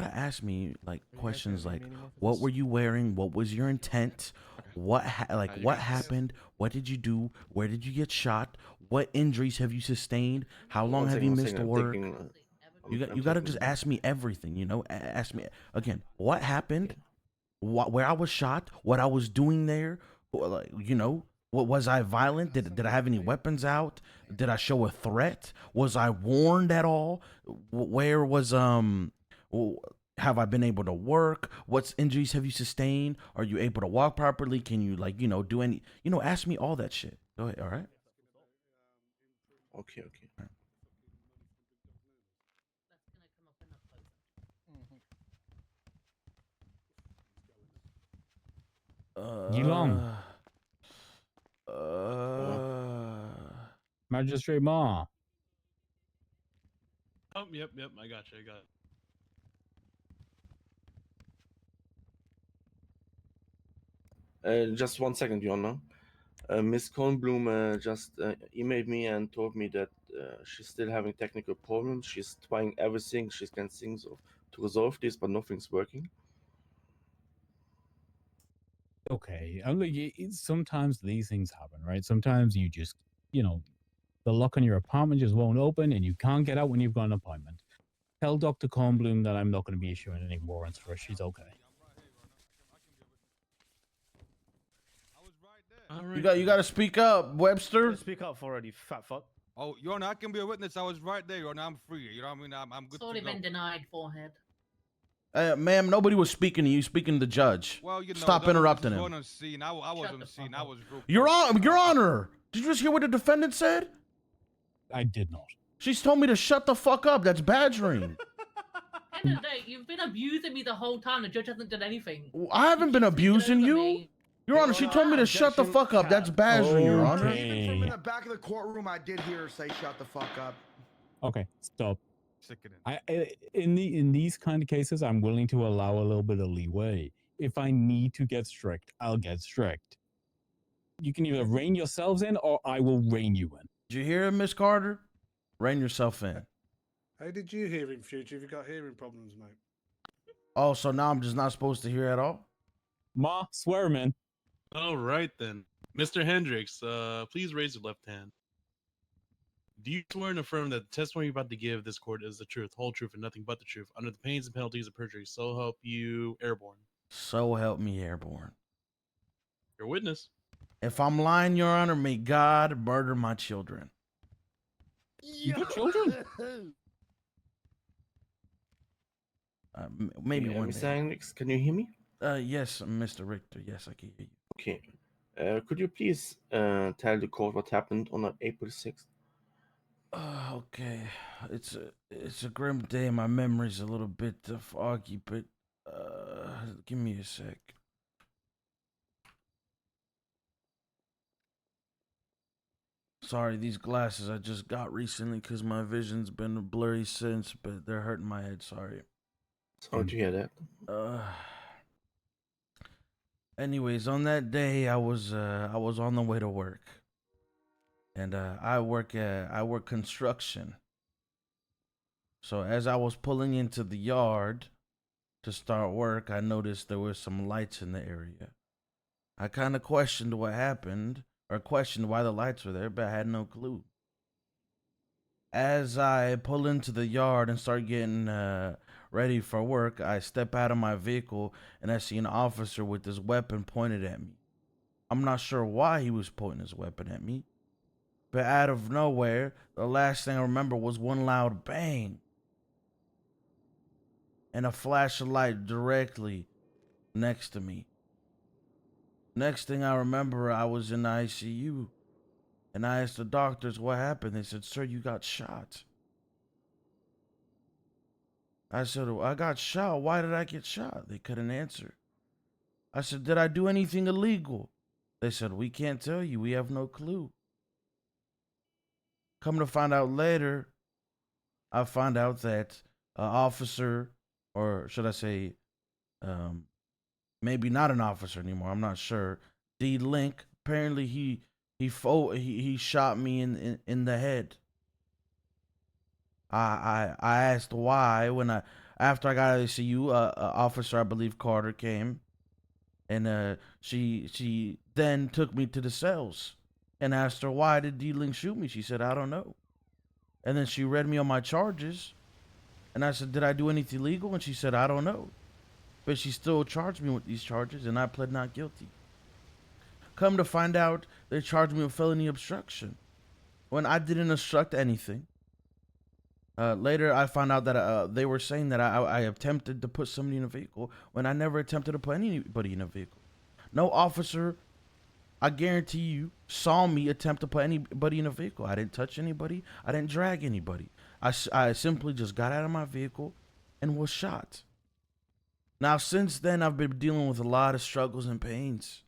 gotta ask me like Are you guys questions gonna like, need any more for what this? were you wearing? What was your intent? Okay. What you what guys- happened? What did you do? Where did you get shot? What injuries have you sustained? How long have you missed work? You gotta just ask me everything. You know, ask me again. What happened? Where I was shot? What I was doing there? Like, you know, what was I violent? Did I have any weapons out? Did I show a threat? Was I warned at all? Where was have I been able to work? What injuries have you sustained? Are you able to walk properly? Can you, like, you know, do any, you know, ask me all that shit. Go ahead. All right. Okay. Geelong. Magistrate Ma. Oh, yep, I got you. Just 1 second, Your Honor. Miss Kornblum just emailed me and told me that she's still having technical problems. She's trying everything she can think of to resolve this, but nothing's working. Okay, I'm like, sometimes these things happen, right? Sometimes you just, you know, the lock on your apartment just won't open and you can't get out when you've got an appointment. Tell Dr. Kornblum that I'm not going to be issuing any warrants for her. She's okay. You got to speak up, Webster. Speak up for it, you fat fuck. Oh, Your Honor, I can be a witness. I was right there, Your Honor. I'm free. You know what I mean? I'm good It's already to go. been denied, forehead. Ma'am, nobody was speaking to you. Speaking to the judge. Well, you know, Stop interrupting him. On scene. I was on the scene. I was real. Your Honor, did you just hear what the defendant said? I did not. She's told me to shut the fuck up. That's badgering. End of the day, you've been abusing me the whole time. The judge hasn't done anything. I haven't been abusing you. Me. Your Honor, she told me to shut the fuck up. That's badgering, Your Honor. Even from in the back of the courtroom, I did hear her say, "Shut the fuck up." Okay, stop. Sickening. In these kind of cases, I'm willing to allow a little bit of leeway. If I need to get strict, I'll get strict. You can either rein yourselves in, or I will rein you in. Did you hear him, Miss Carter? Rein yourself in. How did you hear him, Future? Have you got hearing problems, mate? Oh, so now I'm just not supposed to hear at all? Ma, swear him in. All right then, Mr. Hendricks, please raise your left hand. Do you swear and affirm that the testimony you're about to give this court is the truth, whole truth, and nothing but the truth, under the pains and penalties of perjury? So help you, Airborne. So help me, Airborne. Your witness. If I'm lying, Your Honor, may God murder my children. You got children? Maybe one Mr. day. Hendricks, can you hear me? Yes, Mr. Richter. Yes, I can hear you. Okay. Could you please tell the court what happened on April 6th? Okay. It's a grim day. My memory's a little bit foggy, but give me a sec. Sorry, these glasses I just got recently because my vision's been blurry since, but they're hurting my head. Sorry. Sorry to hear that. Anyways, on that day, I was on the way to work, and I work construction. So as I was pulling into the yard to start work, I noticed there were some lights in the area. I kind of questioned what happened, or questioned why the lights were there, but I had no clue. As I pull into the yard and start getting ready for work, I step out of my vehicle and I see an officer with his weapon pointed at me. I'm not sure why he was pointing his weapon at me, but out of nowhere, the last thing I remember was one loud bang and a flash of light directly next to me. Next thing I remember, I was in the ICU, and I asked the doctors what happened. They said, "Sir, you got shot." I said, "I got shot. Why did I get shot?" They couldn't answer. I said, "Did I do anything illegal?" They said, "We can't tell you. We have no clue." Come to find out later, I found out that officer, or should I say, maybe not an officer anymore, I'm not sure, D-Link, apparently he shot me in the head. I asked why when after I got out of the CU, officer, I believe Carter, came, and she then took me to the cells and asked her, why did D-Link shoot me? She said, I don't know. And then she read me on my charges, and I said, did I do anything illegal? And she said, I don't know. But she still charged me with these charges, and I pled not guilty. Come to find out, they charged me with felony obstruction when I didn't obstruct anything. Later, I found out that they were saying that I attempted to put somebody in a vehicle when I never attempted to put anybody in a vehicle. No officer, I guarantee you, saw me attempt to put anybody in a vehicle. I didn't touch anybody. I didn't drag anybody. I simply just got out of my vehicle and was shot. Now, since then, I've been dealing with a lot of struggles and pains.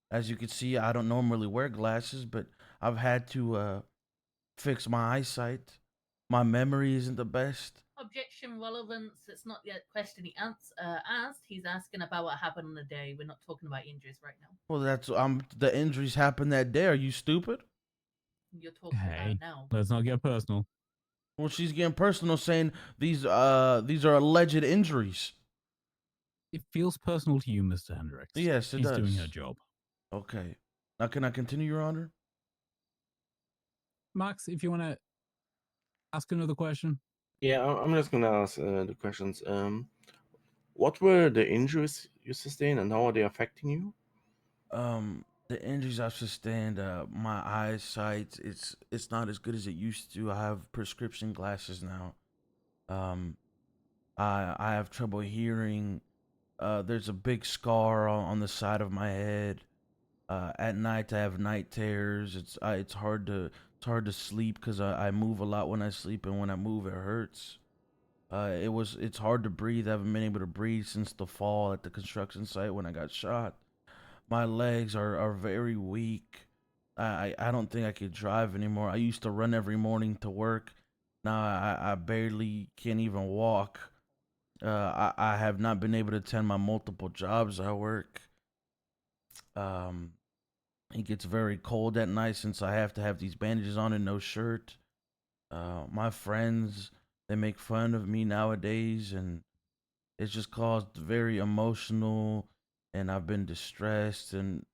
As you can see, I don't normally wear glasses, but I've had to fix my eyesight. My memory isn't the best. Objection relevance. It's not yet question he asked. He's asking about what happened on the day. We're not talking about injuries right now. Well, that's the injuries happened that day. Are you stupid? You're talking Hey, about now. let's not get personal. Well, she's getting personal, saying these are alleged injuries. It feels personal to you, Mr. Hendricks. Yes, it She's does. doing her job. Okay. Now, can I continue, Your Honor? Max, if you want to ask another question. Yeah, I'm just gonna ask the questions. What were the injuries you sustained, and how are they affecting you? The injuries I've sustained, my eyesight, it's not as good as it used to. I have prescription glasses now. I have trouble hearing. There's a big scar on the side of my head. At night I have night terrors. It's hard to sleep because I move a lot when I sleep, and when I move it hurts. It's hard to breathe. I haven't been able to breathe since the fall at the construction site when I got shot. My legs are very weak. I don't think I could drive anymore. I used to run every morning to work. Now I barely can't even walk. I have not been able to attend my multiple jobs I work. It gets very cold at night since I have to have these bandages on and no shirt. My friends, they make fun of me nowadays, and it's just caused very emotional, and I've been distressed, and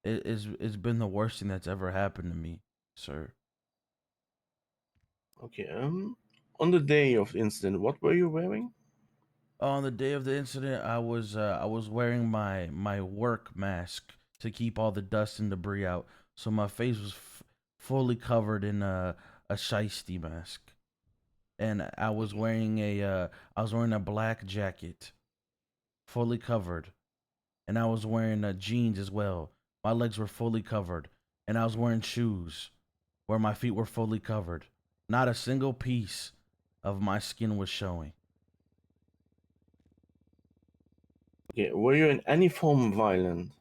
it's been the worst thing that's ever happened to me, sir. Okay. On the day of the incident, what were you wearing? On the day of the incident, I was wearing my work mask to keep all the dust and debris out, so my face was fully covered in a shiesty mask, and I was wearing a black jacket, fully covered, and I was wearing jeans as well. My legs were fully covered, and I was wearing shoes where my feet were fully covered. Not a single piece of my skin was showing. Okay. Were you in any form violent?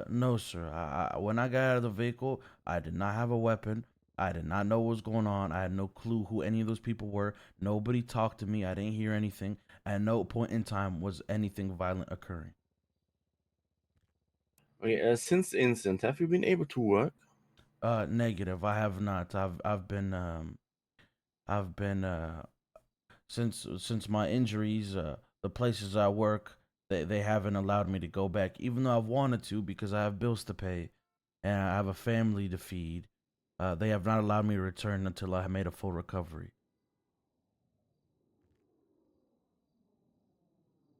No, sir. When I got out of the vehicle, I did not have a weapon. I did not know what was going on. I had no clue who any of those people were. Nobody talked to me. I didn't hear anything. At no point in time was anything violent occurring. Okay. Since the incident, have you been able to work? Negative. I have not. I've been since my injuries, the places I work, they haven't allowed me to go back, even though I've wanted to because I have bills to pay and I have a family to feed. They have not allowed me to return until I made a full recovery.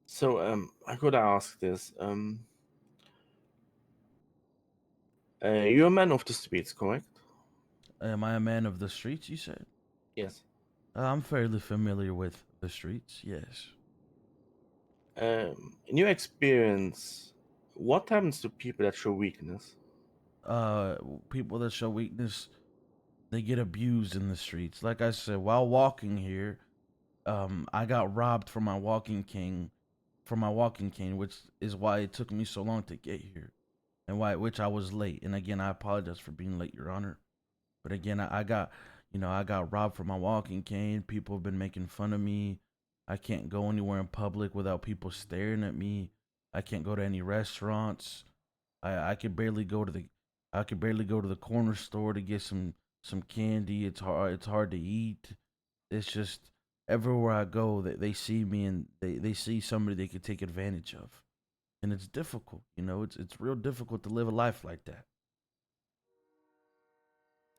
So I could ask this. You're a man of the streets, correct? Am I a man of the streets, you said? Yes. I'm fairly familiar with the streets, yes. In your experience, what happens to people that show weakness? People that show weakness, they get abused in the streets. Like I said, while walking here, I got robbed from my walking cane, which is why it took me so long to get here, and which I was late. And again, I apologize for being late, Your Honor. But again, I got robbed from my walking cane. People have been making fun of me. I can't go anywhere in public without people staring at me. I can't go to any restaurants. I could barely go to the corner store to get some candy. It's hard to eat. It's just everywhere I go, they see me and they see somebody they could take advantage of, and it's difficult. You know, it's real difficult to live a life like that.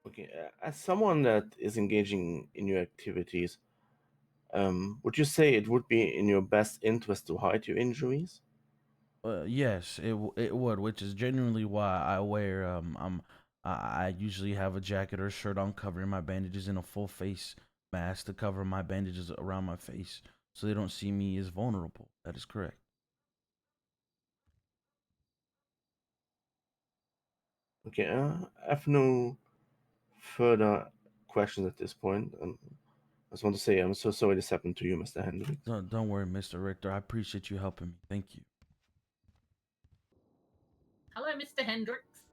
Okay, as someone that is engaging in your activities, would you say it would be in your best interest to hide your injuries? Yes, it would, which is genuinely why I wear I usually have a jacket or a shirt on covering my bandages and a full face mask to cover my bandages around my face so they don't see me as vulnerable. That is correct. Okay, I have no further questions at this point. I just want to say I'm so sorry this happened to you, Mr. Hendricks. Don't worry, Mr. Richter. I appreciate you helping me. Thank you. Hello, Mr. Hendricks.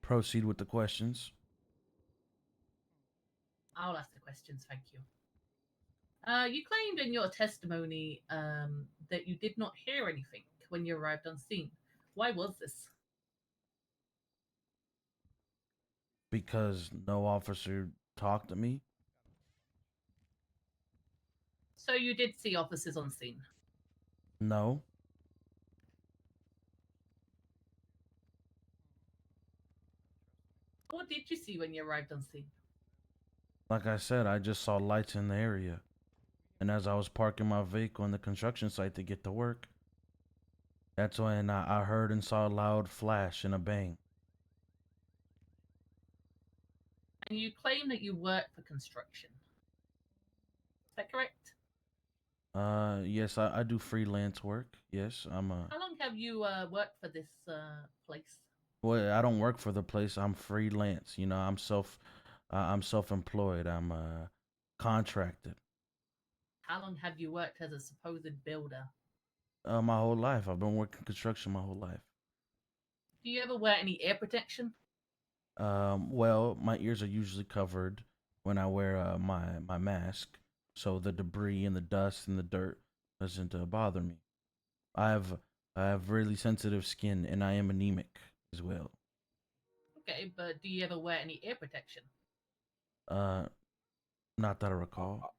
Proceed with the questions. I'll ask the questions, thank you. You claimed in your testimony that you did not hear anything when you arrived on scene. Why was this? Because no officer talked to me. So you did see officers on scene? No. What did you see when you arrived on scene? Like I said, I just saw lights in the area. And as I was parking my vehicle in the construction site to get to work, that's when I heard and saw a loud flash and a bang. And you claim that you work for construction. Is that correct? Yes, I do freelance work. Yes, I'm How long have you worked for this place? Well, I don't work for the place. I'm freelance. You know, I'm self-employed. I'm contracted. How long have you worked as a supposed builder? My whole life. I've been working construction my whole life. Do you ever wear any ear protection? Well, my ears are usually covered when I wear my mask, so the debris and the dust and the dirt doesn't bother me. I have really sensitive skin, and I am anemic as well. Okay, but do you ever wear any ear protection? Not that I recall.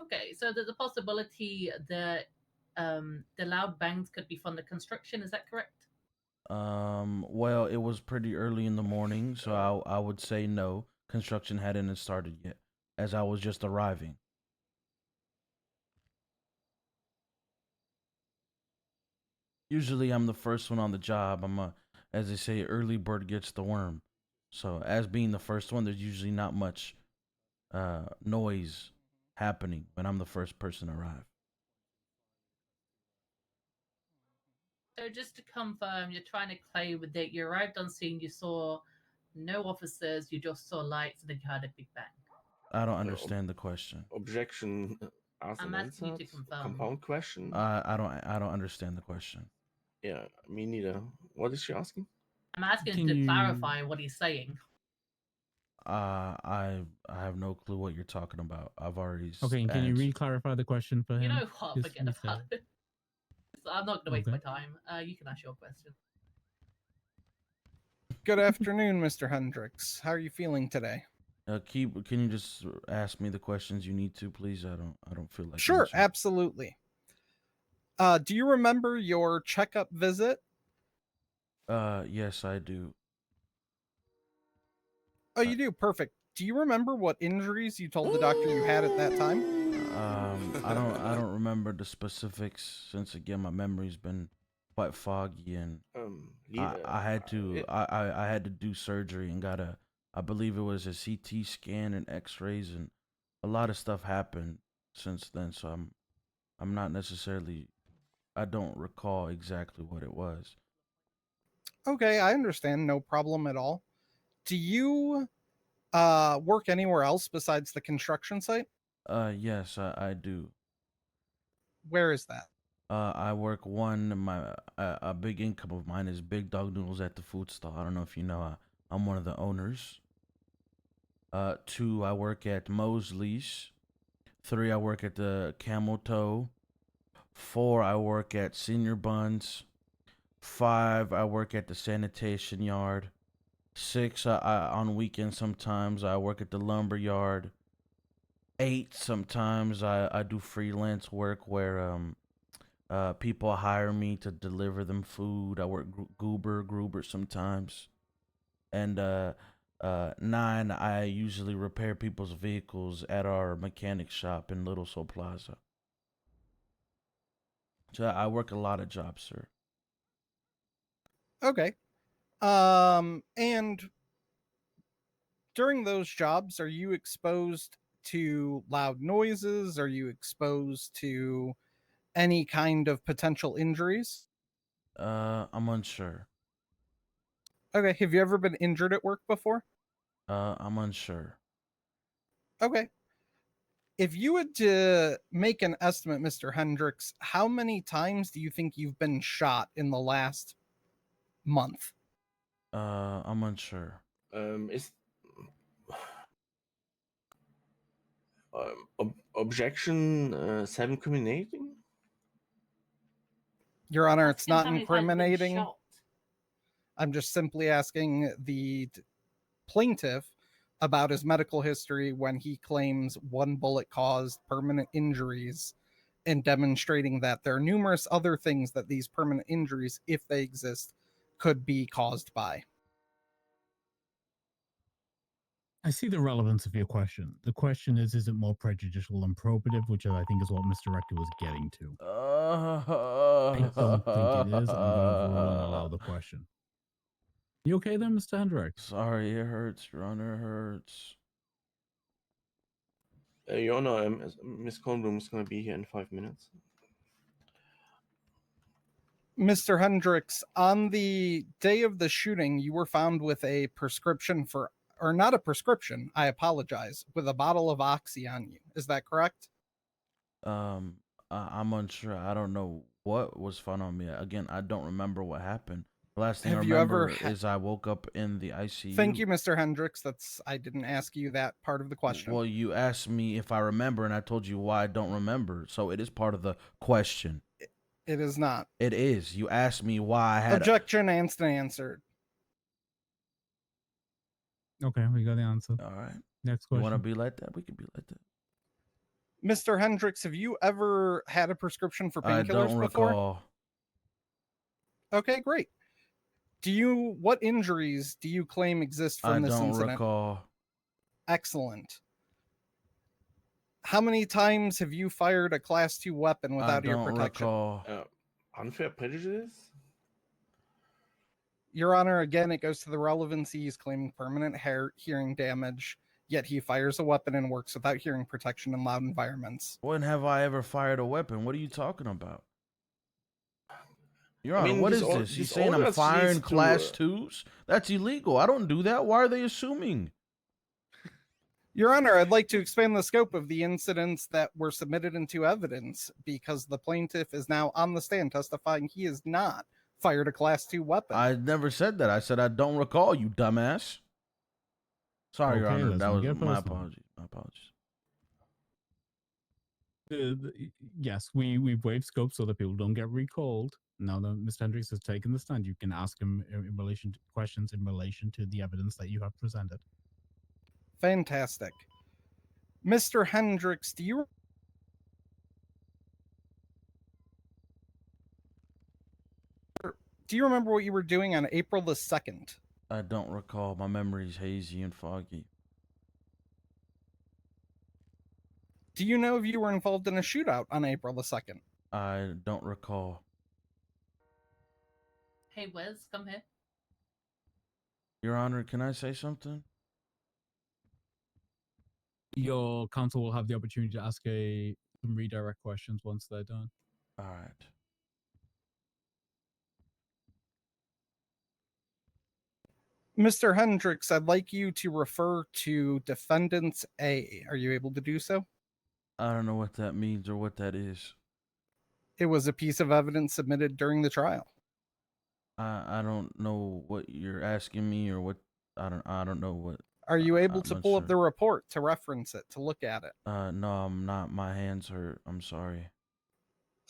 Okay, so there's a possibility that the loud bangs could be from the construction. Is that correct? Well, it was pretty early in the morning, so I would say no. Construction hadn't started yet, as I was just arriving. Usually, I'm the first one on the job. As they say, early bird gets the worm. So, as being the first one, there's usually not much noise happening when I'm the first person to arrive. So just to confirm, you're trying to claim that you arrived on scene, you saw no officers, you just saw lights, and then you heard a big bang. I don't understand the question. Objection. I'm asking you to confirm. Compound question. I don't understand the question. Yeah, me neither. What is she asking? I'm asking him to clarify what he's saying. I have no clue what you're talking about. I've already. Okay, can you re-clarify the question for him? You know what? Forget about it. I'm not going to waste my time. You can ask your question. Good afternoon, Mr. Hendricks. How are you feeling today? Can you just ask me the questions you need to, please? I don't feel like. Sure, answering. absolutely. Do you remember your checkup visit? Yes, I do. Oh, you do? Perfect. Do you remember what injuries you told the doctor you had at that time? I don't remember the specifics since again my memory's been quite foggy and I had to do surgery and got I believe it was a CT scan and X-rays and a lot of stuff happened since then, so I'm not necessarily, I don't recall exactly what it was. Okay, I understand. No problem at all. Do you work anywhere else besides the construction site? Yes, I do. Where is that? I work a big income of mine is Big Dog Noodles at the food stall. I don't know if you know, I'm one of the owners. 2, I work at Mosley's. 3, I work at the Camel Toe. 4, I work at Senior Buns. 5, I work at the sanitation yard. 6, I on weekends sometimes I work at the lumber yard. 8 sometimes. I do freelance work where people hire me to deliver them food. I work Gruber sometimes. And 9, I usually repair people's vehicles at our mechanic shop in Little Seoul Plaza. So I work a lot of jobs, sir. Okay. And during those jobs, are you exposed to loud noises? Are you exposed to any kind of potential injuries? I'm unsure. Okay. Have you ever been injured at work before? I'm unsure. Okay. If you had to make an estimate, Mr. Hendricks, how many times do you think you've been shot in the last month? I'm unsure. Is objection 7 incriminating? Your Honor, it's Asking not how many times you've been incriminating. shot. I'm just simply asking the plaintiff about his medical history when he claims one bullet caused permanent injuries and demonstrating that there are numerous other things that these permanent injuries, if they exist, could be caused by. I see the relevance of your question. The question is it more prejudicial than probative, which I think is what Mr. Rector was getting to. I don't think it is. I'm going to overrule and allow the question. You okay then, Mr. Hendricks? Sorry, it hurts, Your Honor, it hurts. Your Honor, Miss Kornblum is going to be here in 5 minutes. Mr. Hendricks, on the day of the shooting, you were found with a prescription for, or not a prescription, I apologize, with a bottle of Oxy on you. Is that correct? I'm unsure. I don't know what was found on me. Again, I don't remember what happened. The last thing Have I you ever remember is I woke up in the ICU. Thank you, Mr. Hendricks. I didn't ask you that part of the question. Well, you asked me if I remember, and I told you why I don't remember. So it is part of the question. It is not. It is. You asked me why I had Objection answered. Okay, we got the answer. All right. Next You question. want to be like that? We can be like that. Mr. Hendricks, have you ever had a prescription for I painkillers don't before? recall. Okay, great. What injuries do you claim exist from this incident? I don't recall. Excellent. How many times have you fired a Class 2 weapon without ear protection? I don't recall. Unfair prejudice? Your Honor, again, it goes to the relevancy. He's claiming permanent hearing damage, yet he fires a weapon and works without hearing protection in loud environments. When have I ever fired a weapon? What are you talking about? Your Honor, I mean, what is this? You saying I'm firing Class 2s? That's illegal. I don't do that. Why are they assuming? Your Honor, I'd like to expand the scope of the incidents that were submitted into evidence because the plaintiff is now on the stand testifying he has not fired a Class 2 weapon. I never said that. I said I don't recall, you dumbass. Sorry, Your Honor. That was my apologies. My apologies. Yes, we've waived scope so that people don't get recalled. Now that Mr. Hendricks has taken the stand, you can ask him in relation to questions in relation to the evidence that you have presented. Fantastic. Mr. Hendricks, do you remember what you were doing on April the 2nd? I don't recall. My memory's hazy and foggy. Do you know if you were involved in a shootout on April the 2nd? I don't recall. Hey, Wes, come here. Your Honor, can I say something? Your counsel will have the opportunity to ask some redirect questions once they're done. All right. Mr. Hendricks, I'd like you to refer to Defendants A. Are you able to do so? I don't know what that means or what that is. It was a piece of evidence submitted during the trial. I don't know what you're asking me or what I don't know what. Are you able I'm to not pull up sure. the report to reference it, to look at it? No, I'm not. My hands hurt. I'm sorry.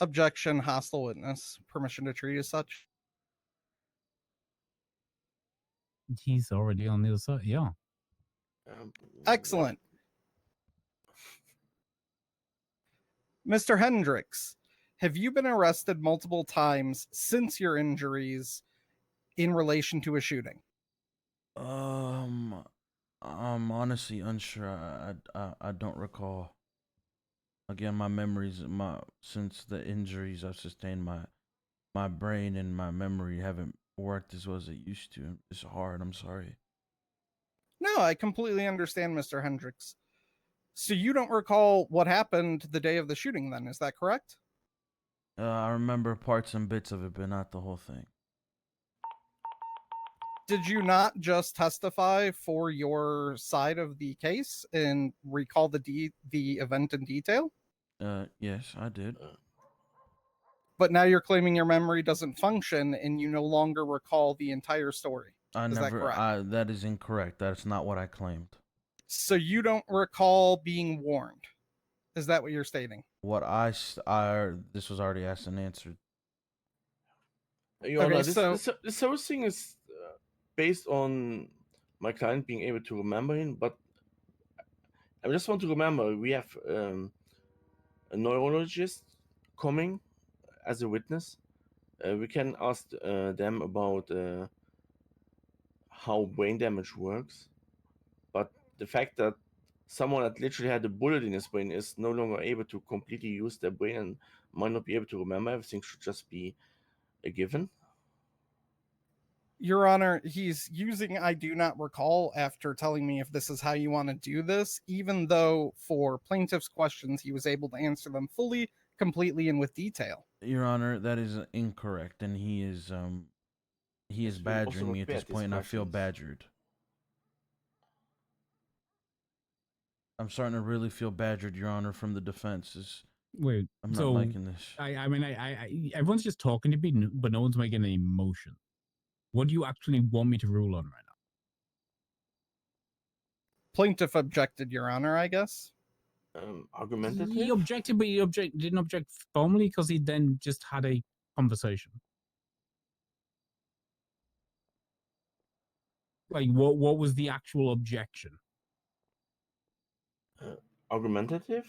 Objection, hostile witness. Permission to treat as such. He's already on the other side. Yeah. Excellent. Mr. Hendricks, have you been arrested multiple times since your injuries in relation to a shooting? I'm honestly unsure. I don't recall. Again, my memories, since the injuries I've sustained, my brain and my memory haven't worked as well as it used to. It's hard. I'm sorry. No, I completely understand, Mr. Hendricks. So you don't recall what happened the day of the shooting, then? Is that correct? I remember parts and bits of it, but not the whole thing. Did you not just testify for your side of the case and recall the event in detail? Yes, I did. But now you're claiming your memory doesn't function and you no longer recall the entire story. Is that correct? That is incorrect. That's not what I claimed. So you don't recall being warned. Is that what you're stating? This was already asked and answered. Your Okay, Honor, so- this whole thing is based on my client being able to remember him, but I just want to remember we have a neurologist coming as a witness. We can ask them about how brain damage works, but the fact that someone that literally had a bullet in his brain is no longer able to completely use their brain and might not be able to remember everything should just be a given. Your Honor, he's using I do not recall after telling me if this is how you want to do this, even though for plaintiff's questions, he was able to answer them fully, completely, and with detail. Your Honor, that is incorrect, and he is badgering me at this point, and I feel badgered. I'm starting to really feel badgered, Your Honor, from the defense. Wait, I'm not so liking this. I mean, everyone's just talking to me, but no one's making any motion. What do you actually want me to rule on right now? Plaintiff objected, Your Honor, I guess. Argumentative? He objected, but he didn't object formally because he then just had a conversation. Like, what was the actual objection? Argumentative?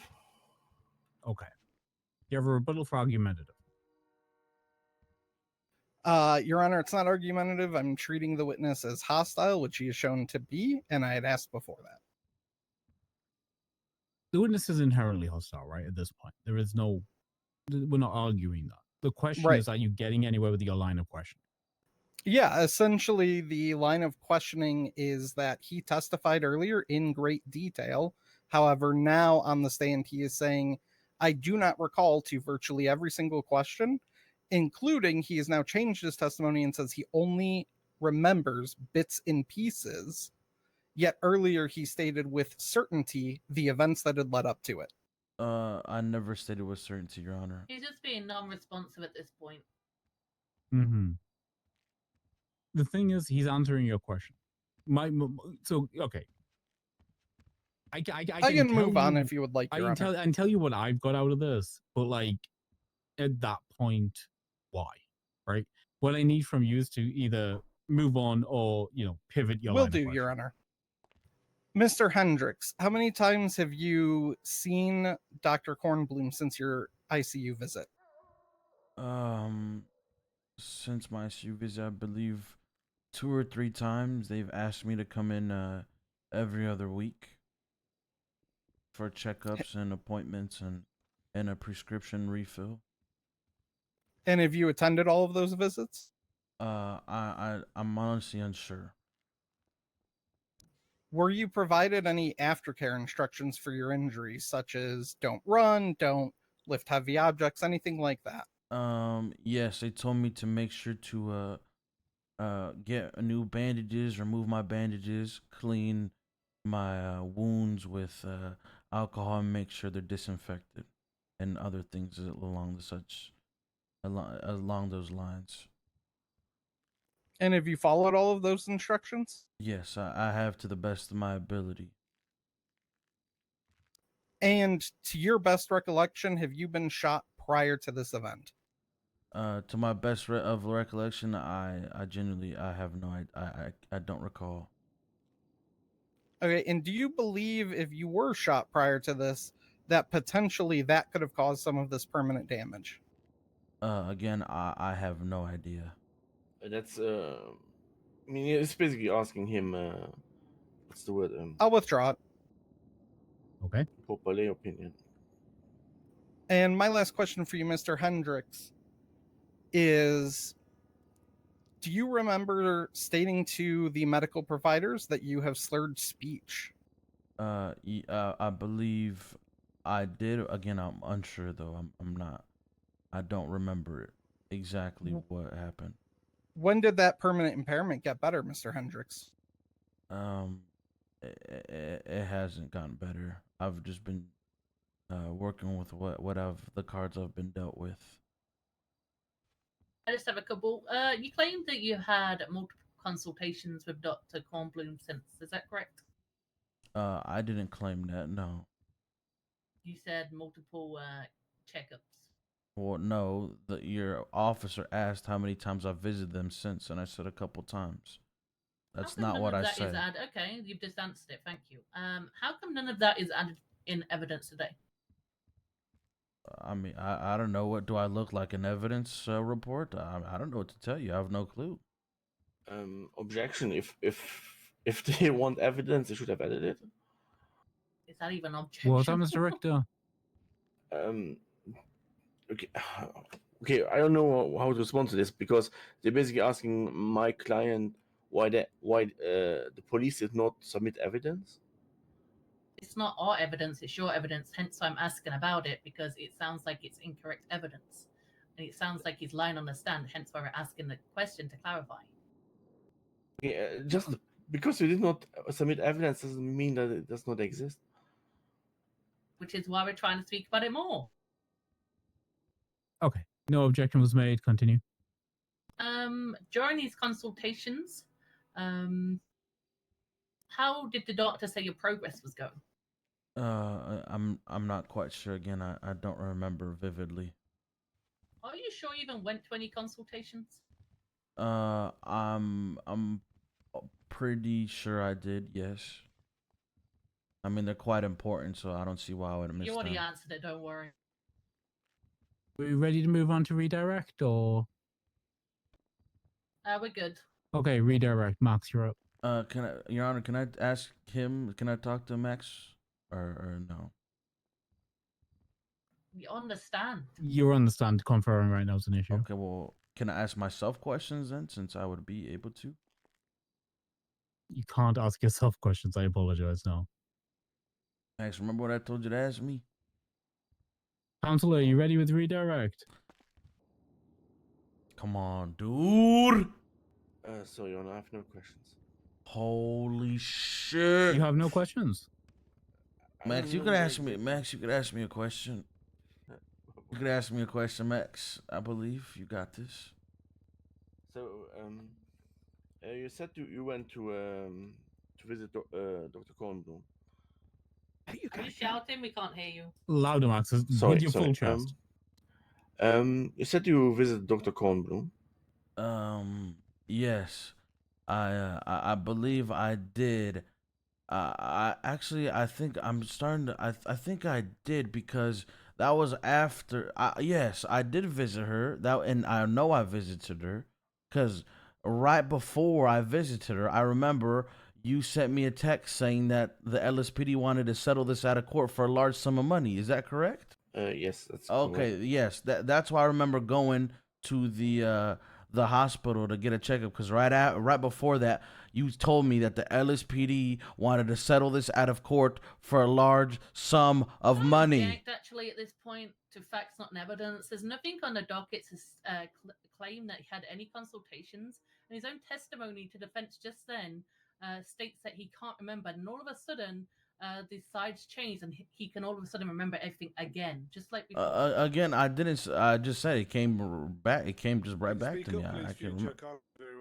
Okay. You have a rebuttal for argumentative. Your Honor, it's not argumentative. I'm treating the witness as hostile, which he is shown to be, and I had asked before that. The witness is inherently hostile, right? At this point, there is no. We're not arguing that. The question is, are you getting anywhere with your line of questioning? Yeah, essentially, the line of questioning is that he testified earlier in great detail. However, now on the stand, he is saying, I do not recall to virtually every single question, including he has now changed his testimony and says he only remembers bits and pieces. Yet earlier he stated with certainty the events that had led up to it. I never stated with certainty, Your Honor. He's just being non-responsive at this point. Mm-hmm. The thing is, he's answering your question. Okay. I can move on if you would like, Your Honor. I can tell you what I've got out of this, but like at that point, why? Right? What I need from you is to either move on or pivot your. Will do, Your Honor. Mr. Hendricks, how many times have you seen Dr. Kornblum since your ICU visit? Since my ICU visit, I believe 2 or 3 times. They've asked me to come in every other week for checkups and appointments and a prescription refill. And have you attended all of those visits? I'm honestly unsure. Were you provided any aftercare instructions for your injuries, such as don't run, don't lift heavy objects, anything like that? Yes, they told me to make sure to get new bandages, remove my bandages, clean my wounds with alcohol, and make sure they're disinfected, and other things along those lines. And have you followed all of those instructions? Yes, I have, to the best of my ability. And to your best recollection, have you been shot prior to this event? To my best of recollection, I genuinely have no, I don't recall. Okay, and do you believe if you were shot prior to this, that potentially that could have caused some of this permanent damage? Again, I have no idea. That's I mean, it's basically asking him. What's the word? I'll withdraw it. Okay. Proper lay opinion. And my last question for you, Mr. Hendricks, is do you remember stating to the medical providers that you have slurred speech? I believe I did. Again, I'm unsure though. I'm not. I don't remember exactly what happened. When did that permanent impairment get better, Mr. Hendricks? It hasn't gotten better. I've just been working with the cards I've been dealt with. I just have a couple. You claimed that you had multiple consultations with Dr. Kornblum since. Is that correct? I didn't claim that. No. You said multiple checkups. Well, no. Your officer asked how many times I visited them since, and I said a couple times. That's How come not none what of I that said. is okay, you've just answered it. Thank you. How come none of that is added in evidence today? I mean, I don't know. What do I look like? An evidence report? I don't know what to tell you. I have no clue. Objection. If they want evidence, they should have added it. Is that even an objection? What's that, Mr. Richter? Okay. Okay, I don't know how to respond to this because they're basically asking my client why the police did not submit evidence. It's not our evidence, it's your evidence. Hence, I'm asking about it because it sounds like it's incorrect evidence, and it sounds like he's lying on the stand. Hence, why we're asking the question to clarify. Okay, just because you did not submit evidence doesn't mean that it does not exist. Which is why we're trying to speak about it more. Okay. No objection was made. Continue. During these consultations, how did the doctor say your progress was going? I'm not quite sure. Again, I don't remember vividly. Are you sure you even went to any consultations? I'm pretty sure I did. Yes. I mean, they're quite important, so I don't see why I would have missed You already them. answered it. Don't worry. Are we ready to move on to redirect, or? We're good. Okay, redirect. Max, you're up. Your Honor, can I ask him? Can I talk to Max, or no? We understand. You're on the stand. Confirming right now is an issue. Okay, well, can I ask myself questions then, since I would be able to? You can't ask yourself questions. I apologize. No. Max, remember what I told you to ask me? Counselor, are you ready with redirect? Come on, dude. Sorry, Your Honor, I have no questions. Holy shit. You have no questions? Max, you could ask me. Max, you could ask me a question. You could ask me a question, Max. I believe you got this. So, you said you went to visit Dr. Kornblum. Are you shouting? We can't hear you. Louder, Max. With your full chest. You said you visited Dr. Kornblum. Yes, I believe I did. I think I'm starting to. I think I did because that was after. Yes, I did visit her. And I know I visited her, because right before I visited her, I remember you sent me a text saying that the LSPD wanted to settle this out of court for a large sum of money. Is that correct? Yes, that's okay. correct. Yes, that's why I remember going to the hospital to get a checkup, because right before that, you told me that the LSPD wanted to settle this out of court for a large sum of money. Actually, at this point, to facts, not in evidence, there's nothing on the docket to claim that he had any consultations, and his own testimony to defense just then states that he can't remember, and all of a sudden, the sides changed, and he can all of a sudden remember everything again, just like before. Again, I didn't. I just said it came back. It came just right back to me.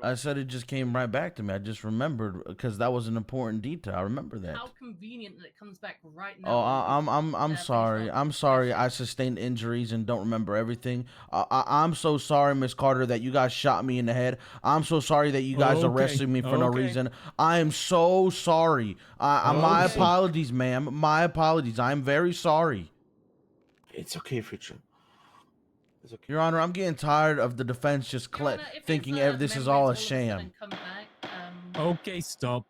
I said it just came right back to me. I just remembered because that was an important detail. I remember that. How convenient that it comes back right now. Oh, I'm sorry. I'm sorry. I sustained injuries and don't remember everything. I'm so sorry, Miss Carter, that you guys shot me in the head. I'm so sorry that you guys arrested me for no reason. I am so sorry. My apologies, ma'am. My apologies. I'm very sorry. It's okay, Future. It's okay. Your Honor, I'm getting tired of the defense just Your Honor, if thinking his, this is memories all a of sham. sudden come back, Okay, stop.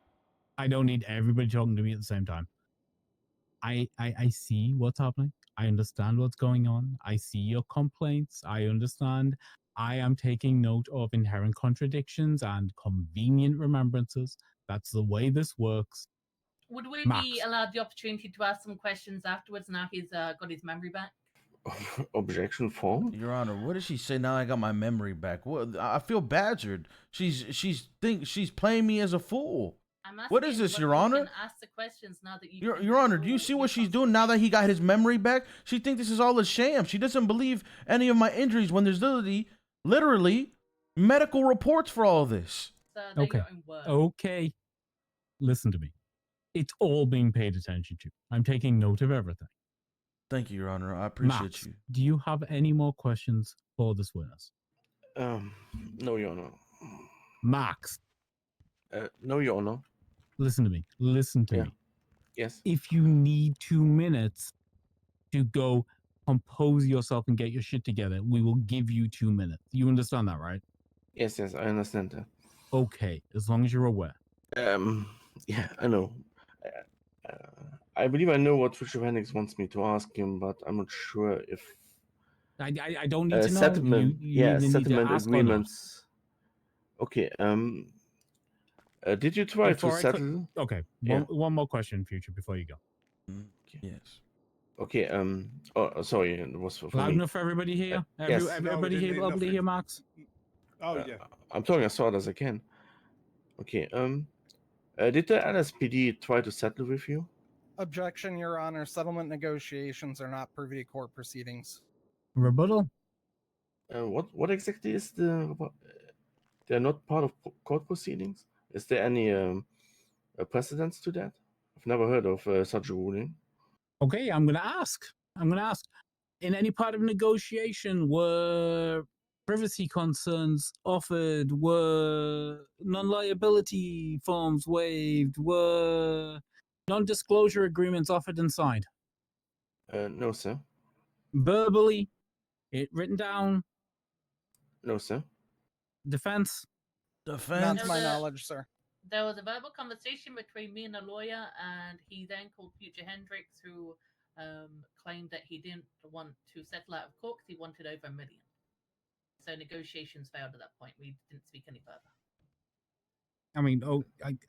I don't need everybody talking to me at the same time. I see what's happening. I understand what's going on. I see your complaints. I understand. I am taking note of inherent contradictions and convenient remembrances. That's the way this works. would we Max. be allowed the opportunity to ask some questions afterwards now he's got his memory back? Objection form? Your Honor, what did she say? Now I got my memory back. What? I feel badgered. She's playing me as a fool. What is this, Your Honor? Can ask the questions now that you Your Honor, do you see what she's doing now that he got his memory back? She thinks this is all a sham. She doesn't believe any of my injuries when there's literally medical reports for all this. Okay. Okay. Listen to me. It's all being paid attention to. I'm taking note of everything. Thank you, Your Honor. I appreciate Max, you. do you have any more questions for this witness? No, Your Honor. Max. No, Your Honor. Listen to me. Listen to me. Yes. If you need 2 minutes to go compose yourself and get your shit together, we will give you 2 minutes. You understand that, right? Yes, I understand that. Okay, as long as you're aware. Yeah, I know. I believe I know what Future Hendrix wants me to ask him, but I'm not sure if I don't need to know. settlement. You either need to settlement ask or not. agreements. Okay. Did you try to settle? Okay. Yeah. One more question, Future, before you go. Yes. Okay. Oh, sorry. It was for Loud me. enough for everybody here? Yes. Everybody here, lovely here, Max? Oh, yeah. I'm talking as loud as I can. Okay. Did the LSPD try to settle with you? Objection, Your Honor. Settlement negotiations are not privy to court proceedings. Rebuttal? What exactly is the? They're not part of court proceedings. Is there any precedence to that? I've never heard of such a ruling. Okay, I'm gonna ask. In any part of negotiation, were privacy concerns offered? Were non-liability forms waived? Were non-disclosure agreements offered and signed? No, sir. Verbally, written down? No, sir. Defense? Not to my knowledge, sir. There was a verbal conversation between me and a lawyer, and he then called Future Hendrix, who claimed that he didn't want to settle out of court because he wanted over $1 million. So negotiations failed at that point. We didn't speak any further. I mean,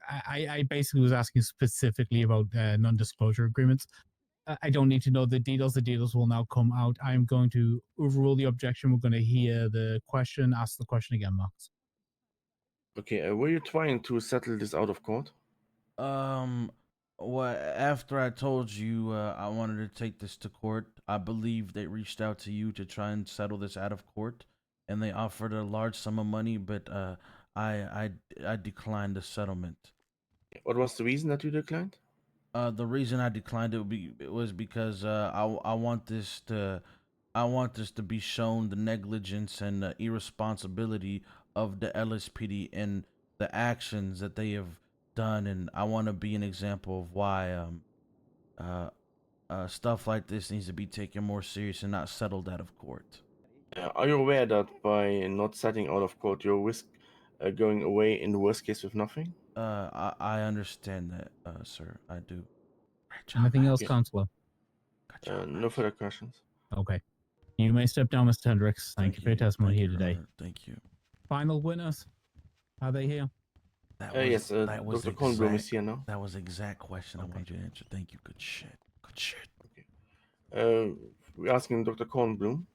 I basically was asking specifically about non-disclosure agreements. I don't need to know the details. The details will now come out. I'm going to overrule the objection. We're going to hear the question. Ask the question again, Max. Okay. Were you trying to settle this out of court? Well, after I told you I wanted to take this to court, I believe they reached out to you to try and settle this out of court, and they offered a large sum of money, but I declined the settlement. What was the reason that you declined? The reason I declined it was because I want this to be shown the negligence and the irresponsibility of the LSPD and the actions that they have done, and I want to be an example of why stuff like this needs to be taken more serious and not settled out of court. Are you aware that by not settling out of court, you risk going away in the worst case with nothing? I understand that, sir. I do. Anything else, Counselor? No further questions. Okay. You may step down, Mr. Hendricks. Thank you for your testimony here today. Thank you. Final witness. Are they here? Yes, Dr. Kornblum is here now. That was the exact question I wanted you to answer. Thank you. Good shit. Okay. We're asking Dr. Kornblum.